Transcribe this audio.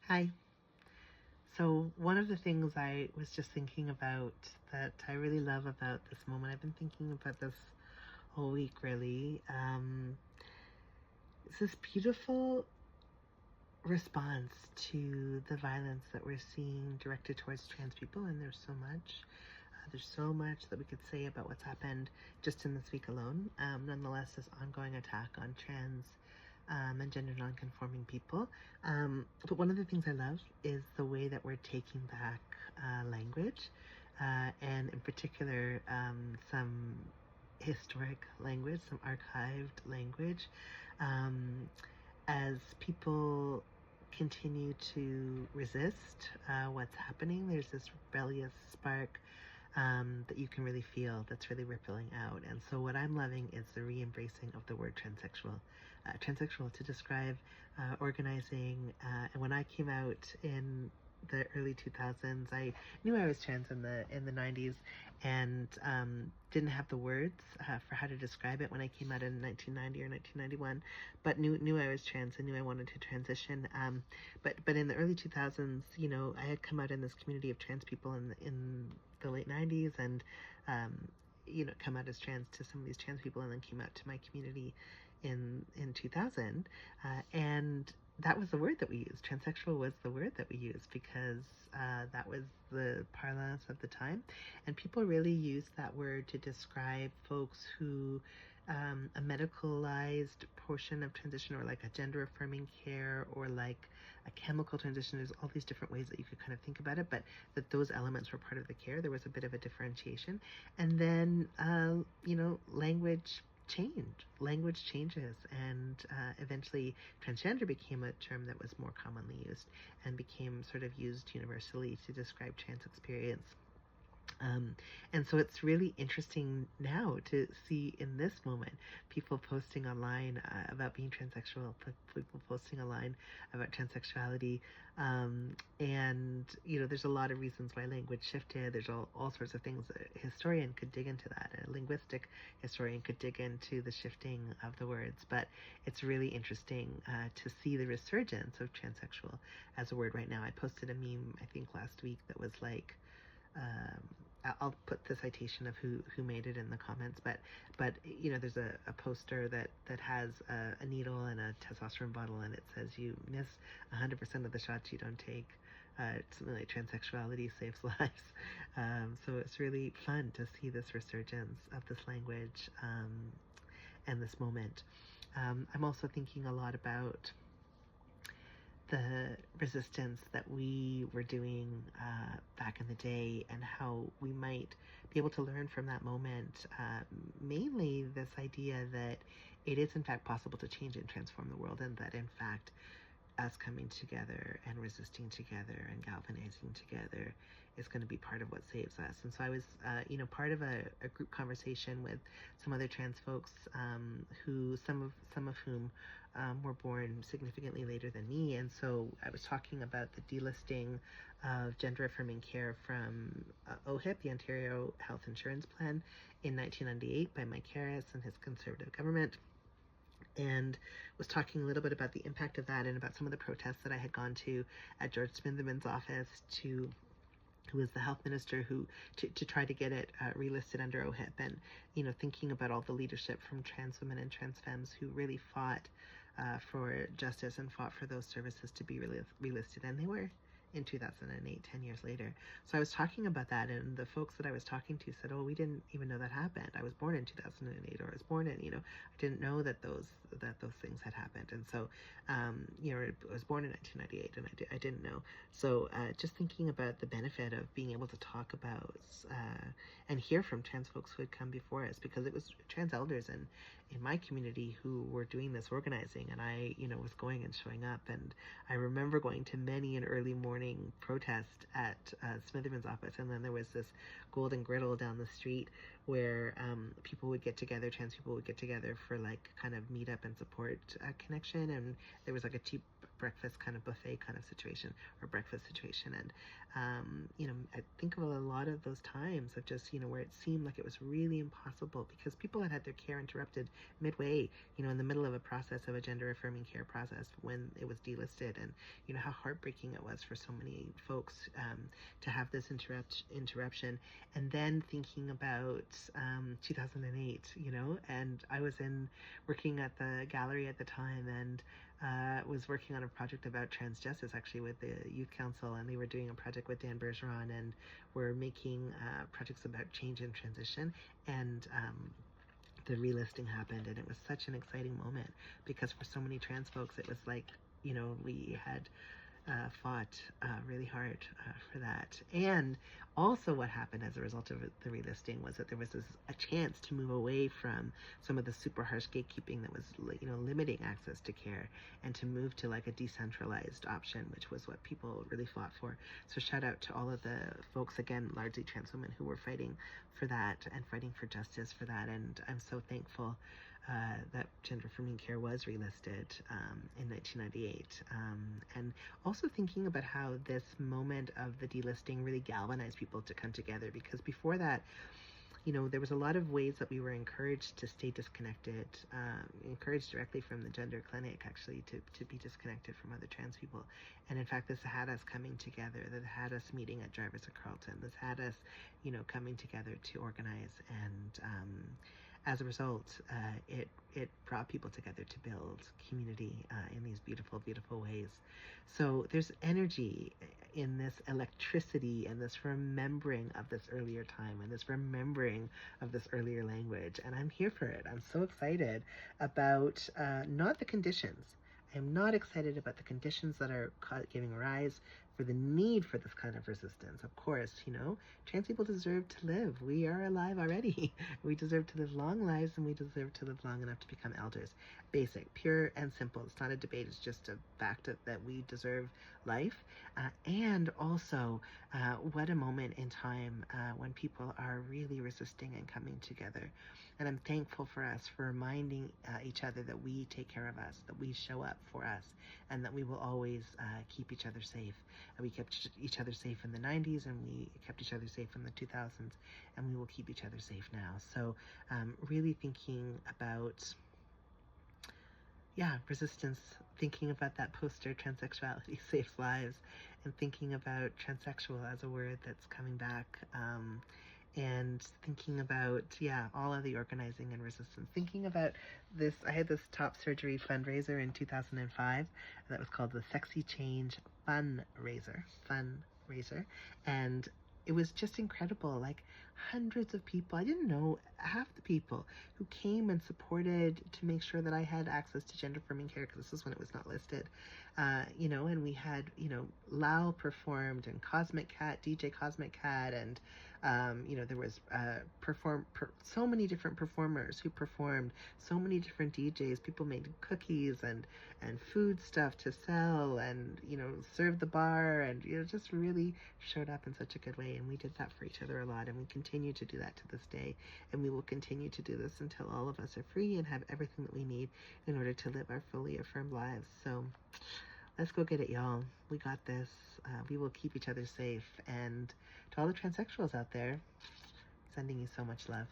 Hi. So, one of the things I was just thinking about that I really love about this moment, I've been thinking about this whole week really, is this beautiful response to the violence that we're seeing directed towards trans people. And there's so much. There's so much that we could say about what's happened just in this week alone. Nonetheless, this ongoing attack on trans and gender nonconforming people. But one of the things I love is the way that we're taking back language, and in particular, some historic language, some archived language, um, as people continue to resist what's happening. There's this rebellious spark that you can really feel that's really rippling out. And so what I'm loving is the re-embracing of the word transsexual. Transsexual to describe organizing. And when I came out in the early 2000s, I knew I was trans in the 90s, and didn't have the words for how to describe it when I came out in 1990 or 1991, but knew I was trans and knew I wanted to transition. But in the early 2000s, I had come out in this community of trans people in the late 90s, and come out as trans to some of these trans people, and then came out to my community in 2000, and that was the word that we used. Transsexual was the word that we used because that was the parlance of the time. And people really used that word to describe folks who, a medicalized portion of transition, or like a gender affirming care, or like a chemical transition. There's all these different ways that you could kind of think about it, but that those elements were part of the care. There was a bit of a differentiation. And then, language changes, and eventually transgender became a term that was more commonly used and became sort of used universally to describe trans experience. And so it's really interesting now to see in this moment people posting online about being transsexual, people posting online about transsexuality. And, there's a lot of reasons why language shifted. There's all sorts of things. A historian could dig into that. A linguistic historian could dig into the shifting of the words. But it's really interesting to see the resurgence of transsexual as a word right now. I posted a meme, I think, last week that was like, I'll put the citation of who made it in the comments, but there's a poster that has a needle and a testosterone bottle, and it says you miss 100% of the shots you don't take. It's something like transsexuality saves lives. So it's really fun to see this resurgence of this language, and this moment. I'm also thinking a lot about the resistance that we were doing back in the day, and how we might be able to learn from that moment. Mainly this idea that it is in fact possible to change and transform the world, and that in fact us coming together and resisting together and galvanizing together is going to be part of what saves us. And so I was, part of a group conversation with some other trans folks, who some of whom were born significantly later than me. And so I was talking about the delisting of gender affirming care from OHIP, the Ontario Health Insurance Plan, in 1998 by Mike Harris and his Conservative government, and was talking a little bit about the impact of that, and about some of the protests that I had gone to at George Smitherman's office, who was the health minister, to try to get it relisted under OHIP, and thinking about all the leadership from trans women and trans femmes who really fought for justice and fought for those services to be relisted, and they were in 2008, 10 years later. So I was talking about that, and the folks that I was talking to said, oh, we didn't even know that happened. I was born in 2008, or I was born in, I didn't know that those things had happened. And so, I was born in 1998, and I didn't know. So just thinking about the benefit of being able to talk about and hear from trans folks who had come before us, because it was trans elders in my community who were doing this organizing, and I, was going and showing up. And I remember going to many an early morning protest at Smitherman's office, and then there was this Golden Griddle down the street where people would get together, trans people would get together for like kind of meetup and support connection, and there was like a cheap breakfast kind of buffet kind of situation, or breakfast situation. And I think of a lot of those times of just, where it seemed like it was really impossible because people had their care interrupted midway, in the middle of a process of a gender affirming care process when it was delisted. And how heartbreaking it was for so many folks to have this interruption. And then thinking about 2008, and I was working at the gallery at the time, and was working on a project about trans justice, actually, with the Youth Council, and they were doing a project with Dan Bergeron, and we're making projects about change and transition. And the relisting happened, and it was such an exciting moment because for so many trans folks, it was like, we had fought really hard for that. And also what happened as a result of the relisting was that there was a chance to move away from some of the super harsh gatekeeping that was limiting access to care, and to move to like a decentralized option, which was what people really fought for. So shout out to all of the folks, again, largely trans women, who were fighting for that and fighting for justice for that. And I'm so thankful that gender affirming care was relisted in 1998. And also thinking about how this moment of the delisting really galvanized people to come together, because before that, there was a lot of ways that we were encouraged to stay disconnected, encouraged directly from the gender clinic, actually, to be disconnected from other trans people. And in fact, this had us coming together, that had us meeting at Jarvis and Carlton, this had us, coming together to organize. And as a result, it brought people together to build community in these beautiful, beautiful ways. So there's energy in this electricity and this remembering of this earlier time and this remembering of this earlier language. And I'm here for it. I'm so excited about not the conditions. I'm not excited about the conditions that are giving rise for the need for this kind of resistance. Of course, trans people deserve to live. We are alive already. We deserve to live long lives, and we deserve to live long enough to become elders. Basic, pure and simple. It's not a debate. It's just a fact that we deserve life. And also, what a moment in time when people are really resisting and coming together. And I'm thankful for us for reminding each other that we take care of us, that we show up for us, and that we will always keep each other safe. And we kept each other safe in the 90s, and we kept each other safe in the 2000s, and we will keep each other safe now. So really thinking about, resistance, thinking about that poster, transsexuality saves lives, and thinking about transsexual as a word that's coming back. And thinking about, all of the organizing and resistance. Thinking about this, I had this top surgery fundraiser in 2005 that was called the Sexy Change Fundraiser. And it was just incredible. Like hundreds of people, I didn't know half the people who came and supported to make sure that I had access to gender affirming care, because this was when it was not listed. And we had, Lau performed, and DJ Cosmic Cat, and there was so many different performers who performed, so many different DJs. People made cookies and food stuff to sell, and served the bar, and just really showed up in such a good way. And we did that for each other a lot, and we continue to do that to this day, and we will continue to do this until all of us are free and have everything that we need in order to live our fully affirmed lives. So let's go get it, y'all. We got this. We will keep each other safe. And to all the transsexuals out there, sending you so much love.